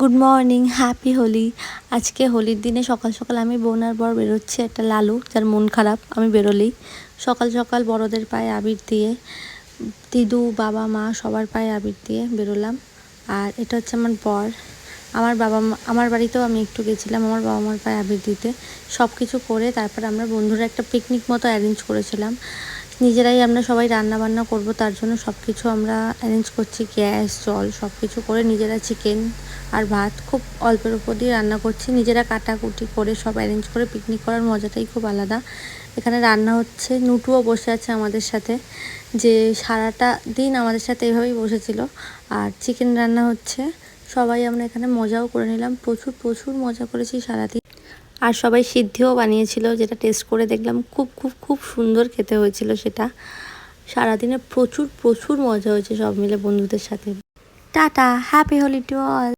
Good morning, happy Holi. আজকে হোলির দিনে সকাল সকাল আমি বোন আর বর বেরোচ্ছি। একটা লালু যার মন খারাপ আমি বেরোলেই সকাল সকাল বড়দের পায়ে আবির দিয়ে, দিদু বাবা মা সবার পায়ে আবির দিয়ে বেরোলাম। আর এটা হচ্ছে আমার বর। আমার বাড়িতেও আমি একটু গেছিলাম আমার বাবা মার পায়ে আবির দিতে। সব কিছু করে তারপর আমরা বন্ধুরা একটা পিকনিক মতো অ্যারেঞ্জ করেছিলাম। নিজেরাই আমরা সবাই রান্না বান্না করব, তার জন্য সব কিছু আমরা অ্যারেঞ্জ করছি। গ্যাস জল সব কিছু করে নিজেরা চিকেন আর ভাত খুব অল্পের উপর দিয়ে রান্না করছি। নিজেরা কাটাকুটি করে সব অ্যারেঞ্জ করে পিকনিক করার মজাটাই খুব আলাদা। এখানে রান্না হচ্ছে, নুটুও বসে আছে আমাদের সাথে, যে সারাটা দিন আমাদের সাথে এভাবেই বসেছিল। আর চিকেন রান্না হচ্ছে, সবাই আমরা এখানে মজাও করে নিলাম। প্রচুর প্রচুর মজা করেছি সারাদিন। আর সবাই সিদ্ধিও বানিয়েছিল, যেটা টেস্ট করে দেখলাম খুব খুব খুব সুন্দর খেতে হয়েছিল সেটা। সারাদিনে প্রচুর প্রচুর মজা হয়েছে সব মিলে বন্ধুদের সাথে। Tata, happy Holi to all.